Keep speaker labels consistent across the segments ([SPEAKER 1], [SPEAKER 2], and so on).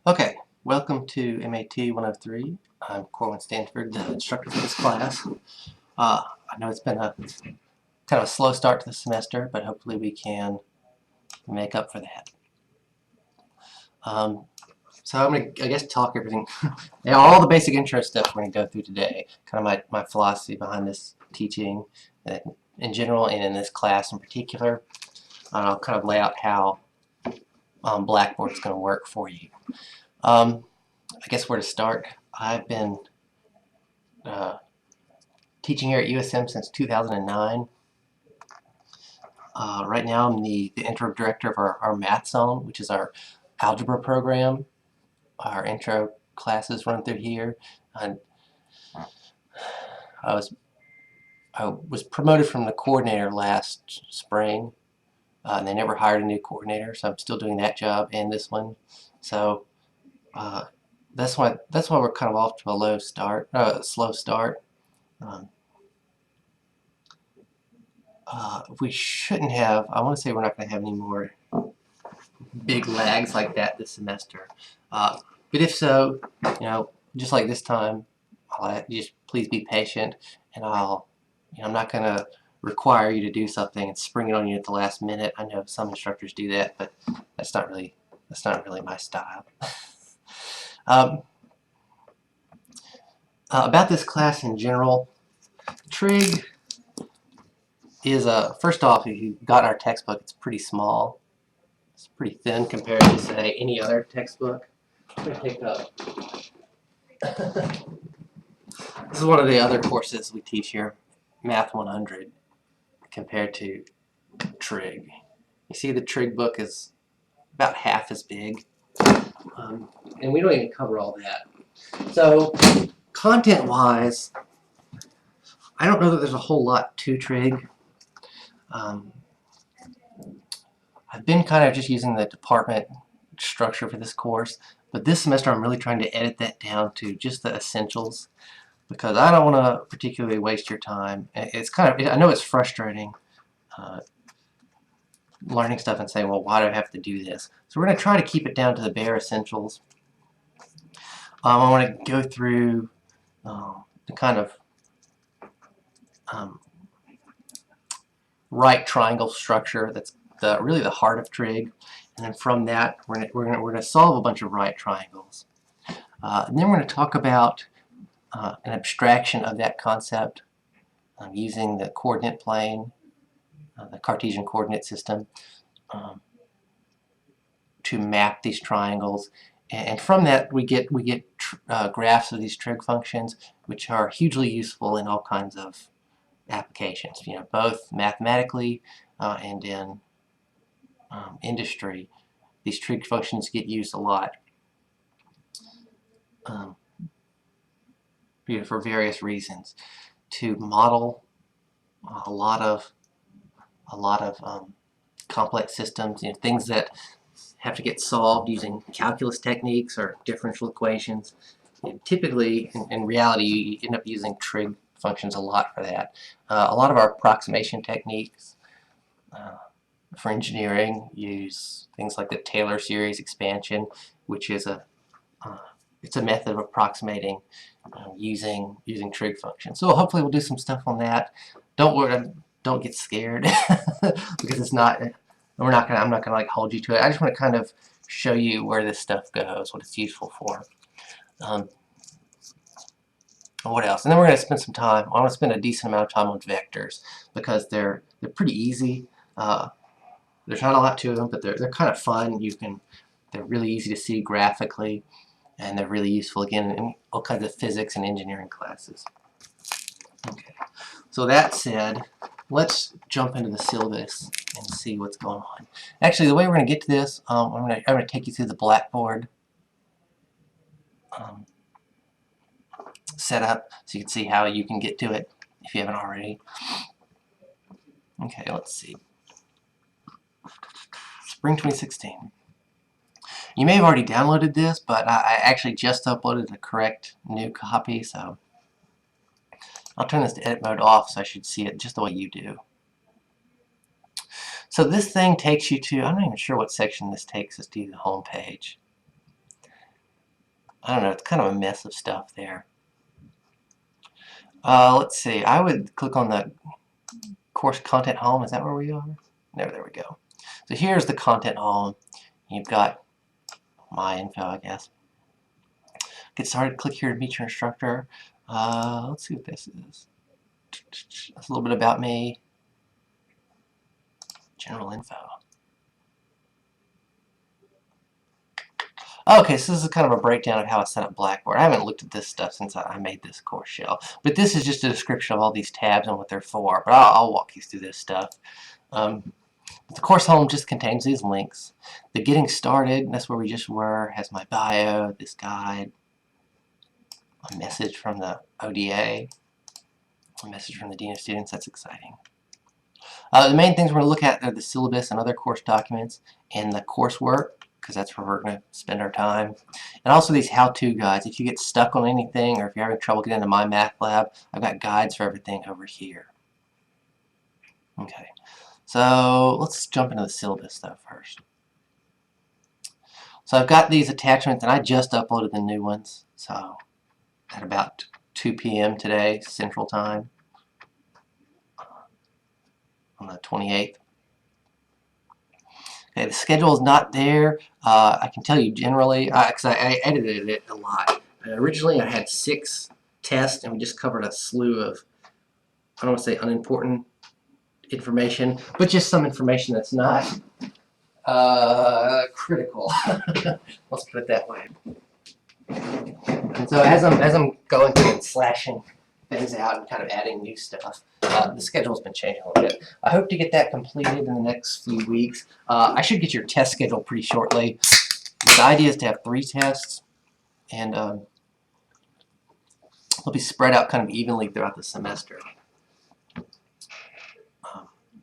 [SPEAKER 1] Okay, welcome to MAT 103. I'm Corwin Stanford, the instructor for this class. I know it's been a kind of a slow start to the semester, but hopefully we can make up for that. So I'm going to, I guess, talk everything, all the basic intro stuff we're going to go through today, kind of my philosophy behind this teaching in general and in this class in particular. I'll kind of lay out how Blackboard is going to work for you. I guess where to start. I've been teaching here at USM since 2009. Right now I'm the intro director of our math zone, which is our algebra program. Our intro classes run through here. And I was promoted from the coordinator last spring, and they never hired a new coordinator, so I'm still doing that job and this one. So that's why we're kind of off to a slow start. We shouldn't have. I want to say we're not going to have any more big lags like that this semester. But if so, just like this time, just please be patient, and I'm not going to require you to do something and spring it on you at the last minute. I know some instructors do that, but that's not really my style. About this class in general, trig is first off, if you got our textbook, it's pretty small. It's pretty thin compared to, say, any other textbook. I'm going to take up. This is one of the other courses we teach here, Math 100, compared to trig. You see the trig book is about half as big, and we don't even cover all that. So content-wise, I don't know that there's a whole lot to trig. I've been kind of just using the department structure for this course, but this semester I'm really trying to edit that down to just the essentials, because I don't want to particularly waste your time. It's kind of, I know it's frustrating learning stuff and saying, well, why do I have to do this? So we're going to try to keep it down to the bare essentials. I want to go through the kind of right triangle structure that's really the heart of trig, and then from that we're going to solve a bunch of right triangles. And then we're going to talk about an abstraction of that concept using the coordinate plane, the Cartesian coordinate system, to map these triangles. And from that we get graphs of these trig functions, which are hugely useful in all kinds of applications, both mathematically and in industry. These trig functions get used a lot for various reasons, to model a lot of complex systems, things that have to get solved using calculus techniques or differential equations. Typically, in reality, you end up using trig functions a lot for that. A lot of our approximation techniques for engineering use things like the Taylor series expansion, which is it's a method of approximating using trig functions. So hopefully we'll do some stuff on that. Don't worry, don't get scared because it's not. I'm not gonna like hold you to it. I just want to kind of show you where this stuff goes, what it's useful for. What else? And then we're going to spend some time. I want to spend a decent amount of time on vectors because they're pretty easy. There's not a lot to them, but they're kind of fun. They're really easy to see graphically, and they're really useful again in all kinds of physics and engineering classes. Okay. So that said, let's jump into the syllabus and see what's going on. Actually, the way we're going to get to this, I'm going to take you through the Blackboard setup so you can see how you can get to it if you haven't already. Okay, let's see. Spring 2016. You may have already downloaded this, but I actually just uploaded the correct new copy, so I'll turn this to edit mode off so I should see it just the way you do. So this thing takes you to, I'm not even sure what section this takes us to, the home page. I don't know, it's kind of a mess of stuff there. Let's see, I would click on the course content home. Is that where we are? No, there we go. So here's the content home. You've got my info, I guess. Get started, click here to meet your instructor. Let's see what this is. That's a little bit about me. General info. Okay, so this is kind of a breakdown of how I set up Blackboard. I haven't looked at this stuff since I made this course shell. But this is just a description of all these tabs and what they're for. But I'll walk you through this stuff. The course home just contains these links. The getting started, that's where we just were, has my bio, this guide, a message from the ODA, a message from the Dean of Students. That's exciting. The main things we're going to look at are the syllabus and other course documents and the coursework, because that's where we're going to spend our time. And also these how-to guides. If you get stuck on anything or if you're having trouble getting into my math lab, I've got guides for everything over here. Okay, so let's jump into the syllabus though first. So I've got these attachments and I just uploaded the new ones. So at about 2 p.m. today, Central Time, on the 28th. Okay, the schedule is not there. I can tell you generally, because I edited it a lot. Originally I had 6 tests and we just covered a slew of, I don't want to say unimportant information, but just some information that's not critical. Let's put it that way. And so as I'm going through and slashing things out and kind of adding new stuff, the schedule's been changing a little bit. I hope to get that completed in the next few weeks. I should get your test schedule pretty shortly. The idea is to have 3 tests, and they'll be spread out kind of evenly throughout the semester.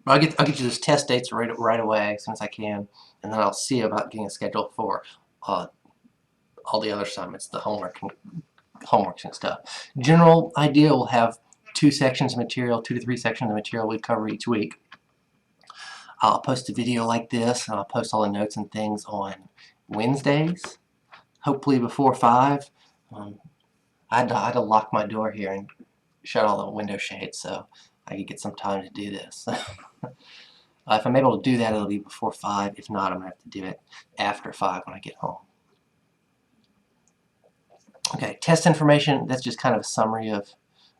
[SPEAKER 1] I'll get you those test dates right away as soon as I can, and then I'll see about getting a schedule for all the other assignments, the homeworks and stuff. General idea, we'll have 2 sections of material, 2 to 3 sections of material we cover each week. I'll post a video like this, and I'll post all the notes and things on Wednesdays, hopefully before 5. I had to lock my door here and shut all the window shades so I could get some time to do this. If I'm able to do that, it'll be before 5. If not, I'm going to have to do it after 5 when I get home. Okay, test information, that's just kind of a summary of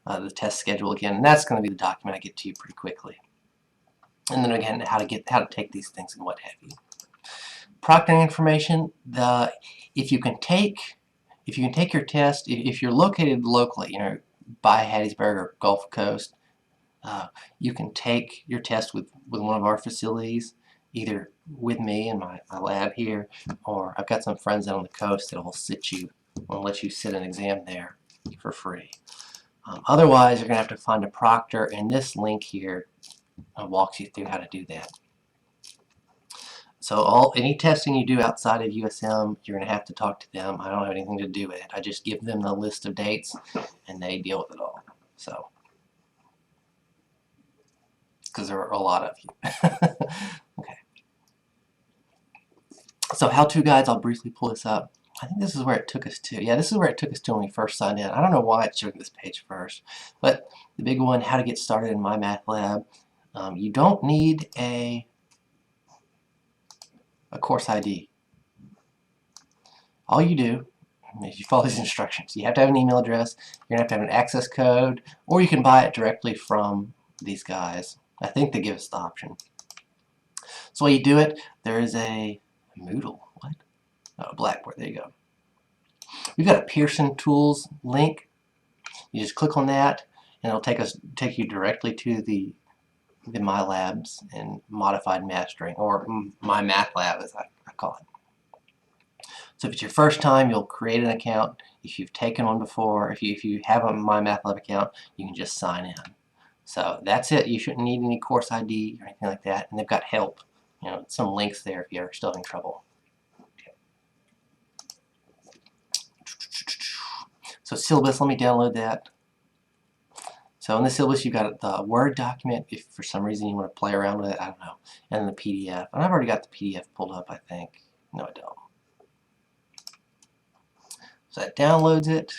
[SPEAKER 1] the test schedule again, and that's going to be the document I get to you pretty quickly. And then again, how to take these things and what have you. Proctoring information, if you can take your test, if you're located locally, you know, by Hattiesburg or Gulf Coast, you can take your test with one of our facilities, either with me in my lab here, or I've got some friends out on the coast that will let you sit an exam there for free. Otherwise, you're going to have to find a proctor, and this link here walks you through how to do that. So any testing you do outside of USM, you're going to have to talk to them. I don't have anything to do with it. I just give them the list of dates, and they deal with it all. So, because there are a lot of you. Okay. So how-to guides, I'll briefly pull this up. I think this is where it took us to. Yeah, this is where it took us to when we first signed in. I don't know why it's showing this page first, but the big one, how to get started in my math lab. You don't need a course ID. All you do is you follow these instructions. You have to have an email address, you're going to have an access code, or you can buy it directly from these guys. I think they give us the option. So while you do it, there is a Moodle. What? Oh, Blackboard. There you go. We've got a Pearson Tools link. You just click on that, and it'll take you directly to the My Labs and Modified Mastering, or My Math Lab as I call it. So if it's your first time, you'll create an account. If you've taken one before, if you have a My Math Lab account, you can just sign in. So that's it. You shouldn't need any course ID or anything like that. And they've got help, you know, some links there if you're still having trouble. Okay. So syllabus, let me download that. So in the syllabus, you've got the Word document. If for some reason you want to play around with it, I don't know. And then the PDF. And I've already got the PDF pulled up, I think. No, I don't. So that downloads it.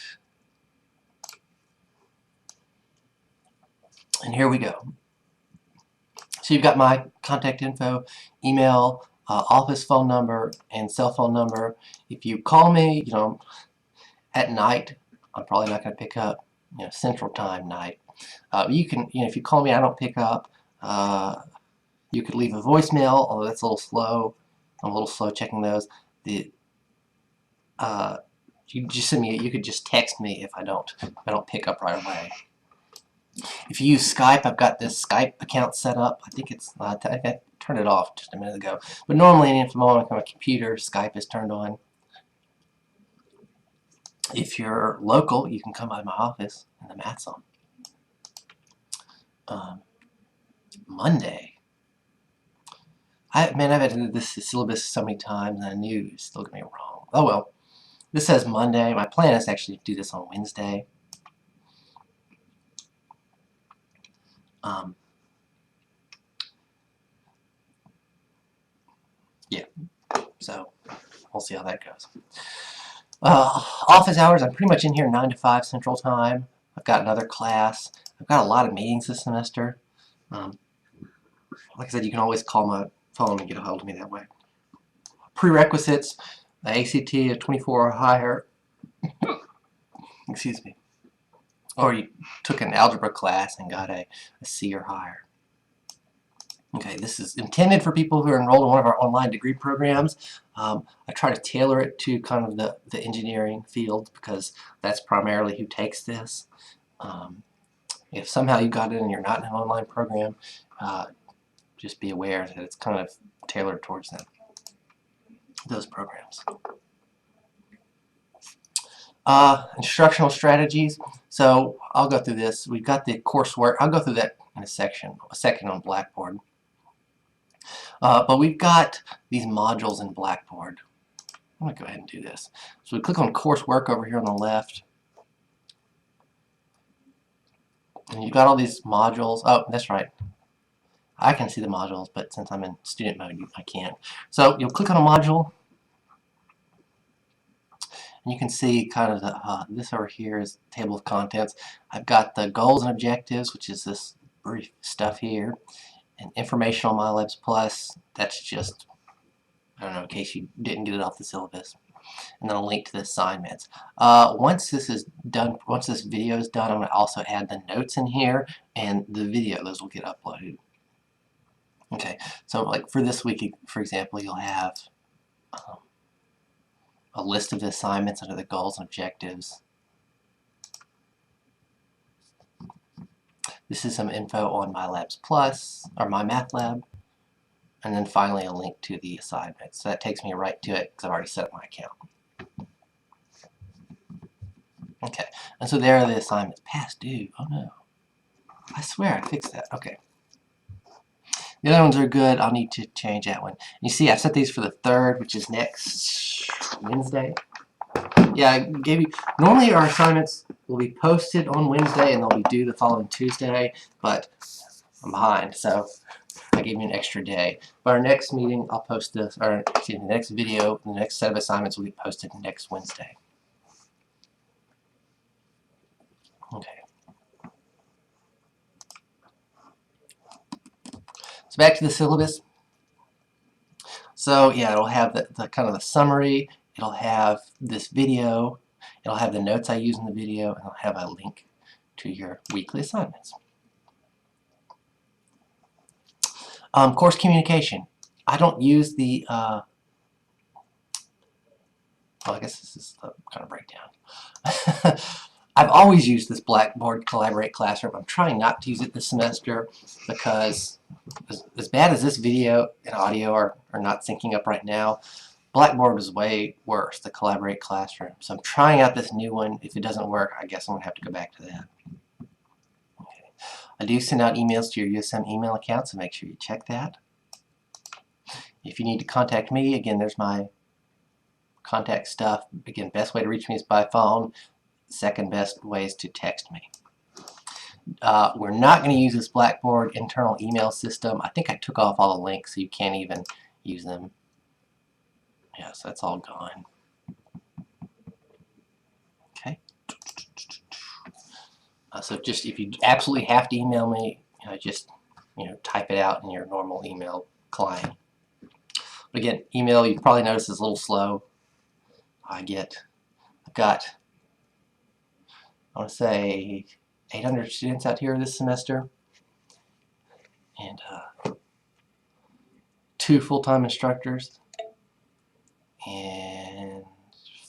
[SPEAKER 1] And here we go. So you've got my contact info, email, office phone number, and cell phone number. If you call me, at night, I'm probably not going to pick up, Central Time night. You can, if you call me, I don't pick up. You could leave a voicemail, although that's a little slow. I'm a little slow checking those. You just send me. You could just text me if I don't pick up right away. If you use Skype, I've got this Skype account set up. I think it's I turned it off just a minute ago. But normally, if I'm on my computer, Skype is turned on. If you're local, you can come by my office in the Matt's on. Monday. I've edited this syllabus so many times, and I knew it was still gonna be wrong. Oh well. This says Monday. My plan is actually to do this on Wednesday. Yeah. So we'll see how that goes. Office hours. I'm pretty much in here 9 to 5 Central Time. I've got another class. I've got a lot of meetings this semester. Like I said, you can always call my phone and get a hold of me that way. Prerequisites, the ACT, a 24 or higher. Excuse me. Or you took an algebra class and got a C or higher. Okay, this is intended for people who are enrolled in one of our online degree programs. I try to tailor it to kind of the engineering field because that's primarily who takes this. If somehow you got it and you're not in an online program, just be aware that it's kind of tailored towards them, those programs. Instructional strategies. So I'll go through this. We've got the coursework. I'll go through that in a second on Blackboard. But we've got these modules in Blackboard. I'm going to go ahead and do this. So we click on coursework over here on the left. And you've got all these modules. Oh, that's right. I can see the modules, but since I'm in student mode, I can't. So you'll click on a module. And you can see kind of the, this over here is table of contents. I've got the goals and objectives, which is this brief stuff here. And information on MyLabs Plus, that's just, I don't know, in case you didn't get it off the syllabus. And then a link to the assignments. Once this is done, once this video is done, I'm going to also add the notes in here and the video. Those will get uploaded. Okay, so like for this week, for example, you'll have a list of the assignments under the goals and objectives. This is some info on MyLabs Plus, or MyMathLab. And then finally a link to the assignment. So that takes me right to it because I've already set up my account. Okay, and so there are the assignments. Past due. Oh no. I swear I fixed that. Okay. The other ones are good. I'll need to change that one. You see, I set these for the 3rd, which is next Wednesday. Yeah, I gave you. Normally our assignments will be posted on Wednesday and they'll be due the following Tuesday, but I'm behind, so I gave you an extra day. But our next meeting, I'll post this, or excuse me, the next video, the next set of assignments will be posted next Wednesday. Okay. So back to the syllabus. So yeah, it'll have the kind of the summary. It'll have this video. It'll have the notes I use in the video, and it'll have a link to your weekly assignments. Course communication. I don't use the, well, I guess this is the kind of breakdown. I've always used this Blackboard Collaborate Classroom. I'm trying not to use it this semester because as bad as this video and audio are not syncing up right now, Blackboard was way worse, the Collaborate Classroom. So I'm trying out this new one. If it doesn't work, I guess I'm going to have to go back to that. Okay. I do send out emails to your USM email account, so make sure you check that. If you need to contact me, again, there's my contact stuff. Again, best way to reach me is by phone. Second best way is to text me. We're not going to use this Blackboard internal email system. I think I took off all the links so you can't even use them. Yes, that's all gone. Okay. So just if you absolutely have to email me, just type it out in your normal email client. But again, email, you probably noticed, is a little slow. I've got, I want to say, 800 students out here this semester, and 2 full-time instructors, and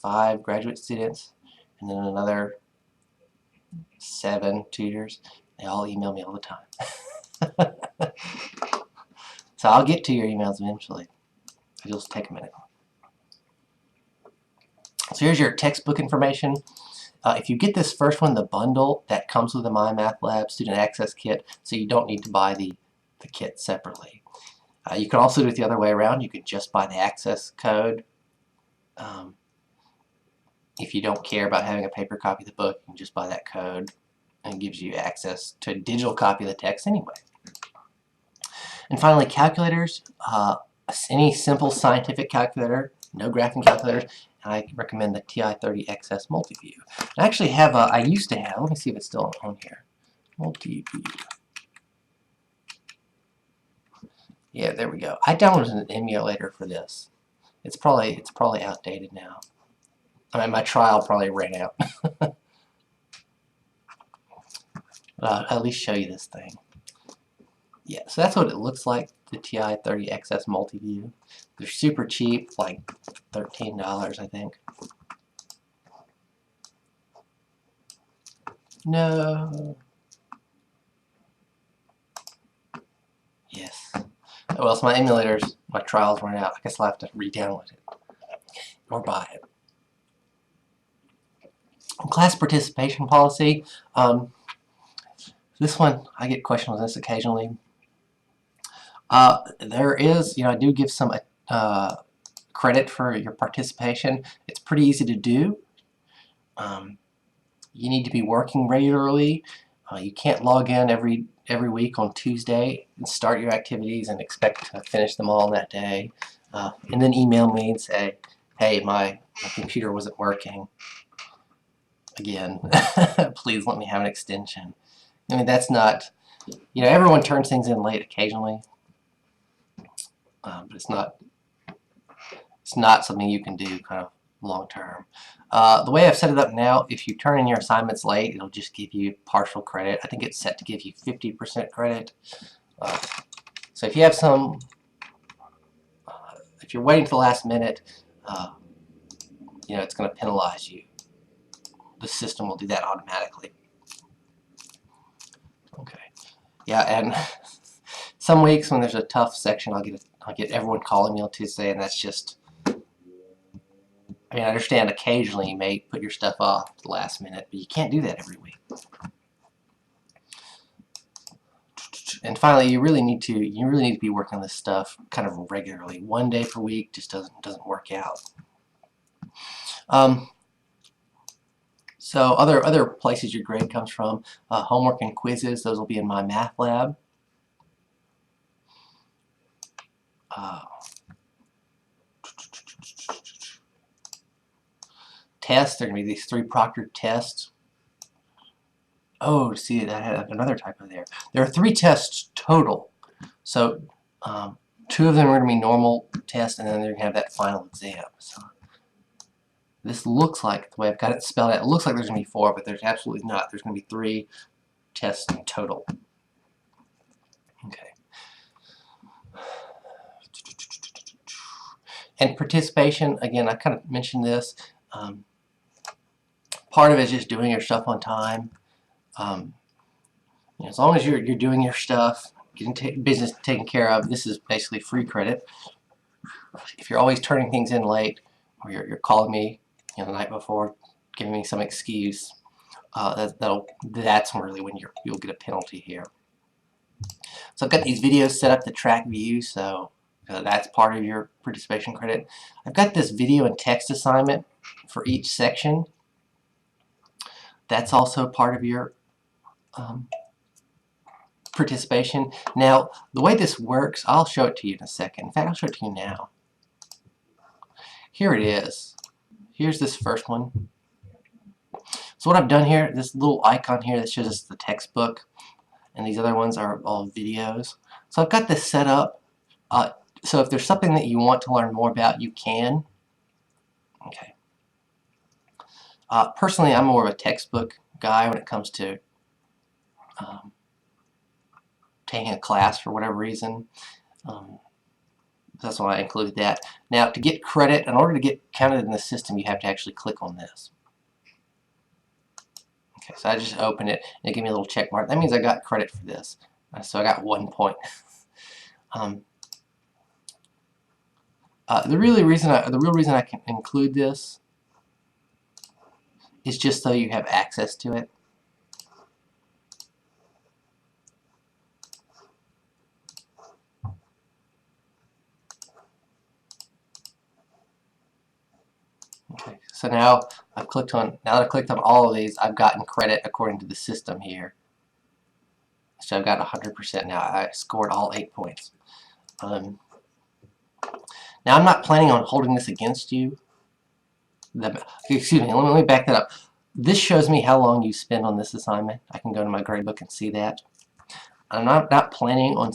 [SPEAKER 1] 5 graduate students, and then another 7 tutors. They all email me all the time. So I'll get to your emails eventually. It'll just take a minute. So here's your textbook information. If you get this first one, the bundle, that comes with the MyMathLab Student Access Kit, so you don't need to buy the kit separately. You can also do it the other way around. You could just buy the access code. If you don't care about having a paper copy of the book, you can just buy that code, and it gives you access to a digital copy of the text anyway. And finally, calculators. Any simple scientific calculator, no graphing calculators, and I recommend the TI-30XS Multiview. I actually have I used to have, let me see if it's still on here, Multiview. Yeah, there we go. I downloaded an emulator for this. It's probably outdated now. I mean, my trial probably ran out. I'll at least show you this thing. Yeah, so that's what it looks like, the TI-30XS Multiview. They're super cheap, like $13, I think. No. Yes. Well, so my emulators, my trials ran out. I guess I'll have to re-download it or buy it. Class participation policy. This one, I get questions on this occasionally. There is, I do give some credit for your participation. It's pretty easy to do. You need to be working regularly. You can't log in every week on Tuesday and start your activities and expect to finish them all in that day. And then email me and say, hey, my computer wasn't working again. Please let me have an extension. I mean, that's not, everyone turns things in late occasionally, but it's not something you can do kind of long term. The way I've set it up now, if you turn in your assignments late, it'll just give you partial credit. I think it's set to give you 50% credit. So if you have some, if you're waiting to the last minute, it's going to penalize you. The system will do that automatically. Okay. Yeah, and some weeks when there's a tough section, I'll get everyone calling me on Tuesday, and that's just, I mean, I understand occasionally you may put your stuff off at the last minute, but you can't do that every week. And finally, you really need to be working on this stuff kind of regularly. One day per week just doesn't work out. So other places your grade comes from, homework and quizzes, those will be in MyMathLab. Tests, there are going to be these 3 proctored tests. Oh, see, I had another typo there. There are 3 tests total. So 2 of them are going to be normal tests, and then they're going to have that final exam. So this looks like, the way I've got it spelled out, it looks like there's going to be 4, but there's absolutely not. There's going to be 3 tests in total. Okay. And participation, again, I kind of mentioned this. Part of it is just doing your stuff on time. As long as you're doing your stuff, getting business taken care of, this is basically free credit. If you're always turning things in late, or you're calling me the night before, giving me some excuse, that's really when you'll get a penalty here. So I've got these videos set up to track views, so that's part of your participation credit. I've got this video and text assignment for each section. That's also part of your participation. Now, the way this works, I'll show it to you in a second. In fact, I'll show it to you now. Here it is. Here's this first one. So what I've done here, this little icon here that shows us the textbook, and these other ones are all videos. So I've got this set up. So if there's something that you want to learn more about, you can. Okay. Personally, I'm more of a textbook guy when it comes to taking a class for whatever reason. That's why I included that. Now, to get credit, in order to get counted in the system, you have to actually click on this. Okay, so I just opened it, and it gave me a little check mark. That means I got credit for this. So I got 1 point. The real reason I can include this is just so you have access to it. Okay, so now that I clicked on all of these, I've gotten credit according to the system here. So I've got 100% now. I scored all 8 points. Now I'm not planning on holding this against you. Excuse me, let me back that up. This shows me how long you spend on this assignment. I can go to my gradebook and see that. I'm not planning on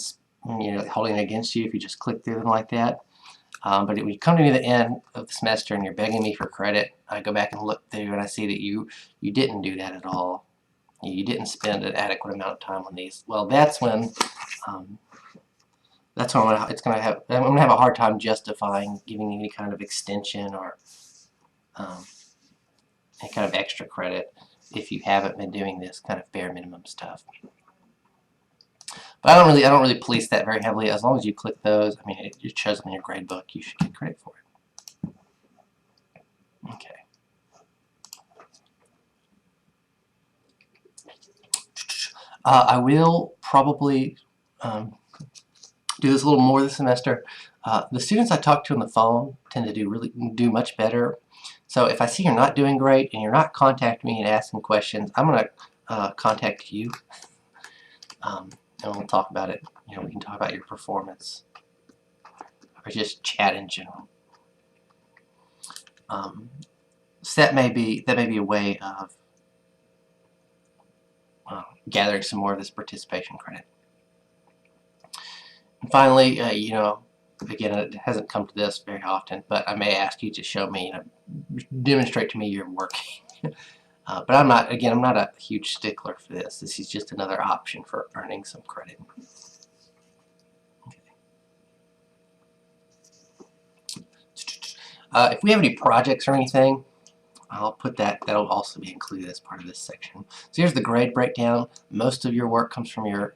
[SPEAKER 1] holding it against you if you just click through them like that. But when you come to me at the end of the semester and you're begging me for credit, I go back and look through and I see that you didn't do that at all. You didn't spend an adequate amount of time on these. Well, that's when I'm gonna have a hard time justifying giving you any kind of extension or any kind of extra credit if you haven't been doing this kind of bare minimum stuff. But I don't really police that very heavily. As long as you click those, I mean, it shows them in your grade book. You should get credit for it. Okay. I will probably do this a little more this semester. The students I talk to on the phone tend to do much better. So if I see you're not doing great and you're not contacting me and asking questions, I'm going to contact you, and we'll talk about it. We can talk about your performance or just chat in general. So that may be a way of gathering some more of this participation credit. And finally, again, it hasn't come to this very often, but I may ask you to show me, demonstrate to me you're working. But I'm not a huge stickler for this. This is just another option for earning some credit. Okay. If we have any projects or anything, I'll put that'll also be included as part of this section. So here's the grade breakdown. Most of your work comes from your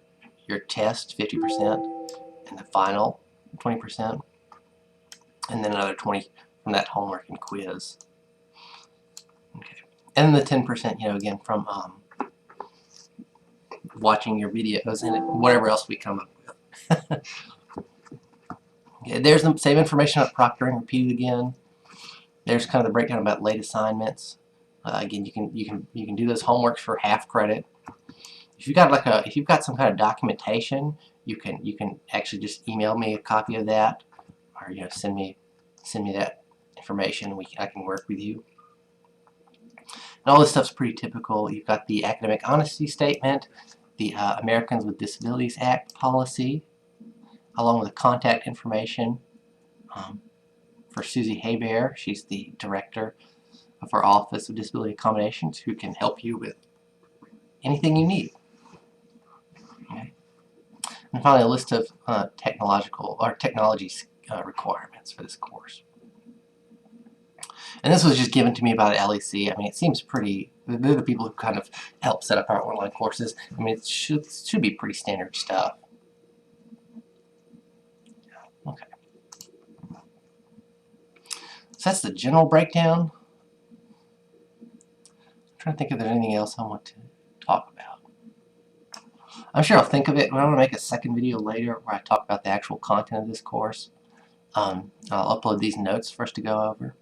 [SPEAKER 1] test, 50%, and the final, 20%, and then another 20 from that homework and quiz. Okay. And the 10%, again, from watching your videos and whatever else we come up with. Okay, there's the same information about proctoring repeated again. There's kind of the breakdown about late assignments. Again, you can do those homeworks for half credit. If you've got some kind of documentation, you can actually just email me a copy of that, or send me that information. I can work with you. And all this stuff's pretty typical. You've got the academic honesty statement, the Americans with Disabilities Act policy, along with the contact information for Susie Haybear. She's the director of our Office of Disability Accommodations, who can help you with anything you need. Okay. And finally, a list of technology requirements for this course. And this was just given to me by the LEC. I mean, it seems pretty. They're the people who kind of help set up our online courses. I mean, it should be pretty standard stuff. Okay. So that's the general breakdown. I'm trying to think if there's anything else I want to talk about. I'm sure I'll think of it, but I'm going to make a second video later where I talk about the actual content of this course. I'll upload these notes for us to go over.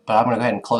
[SPEAKER 1] But I'm going to go ahead and close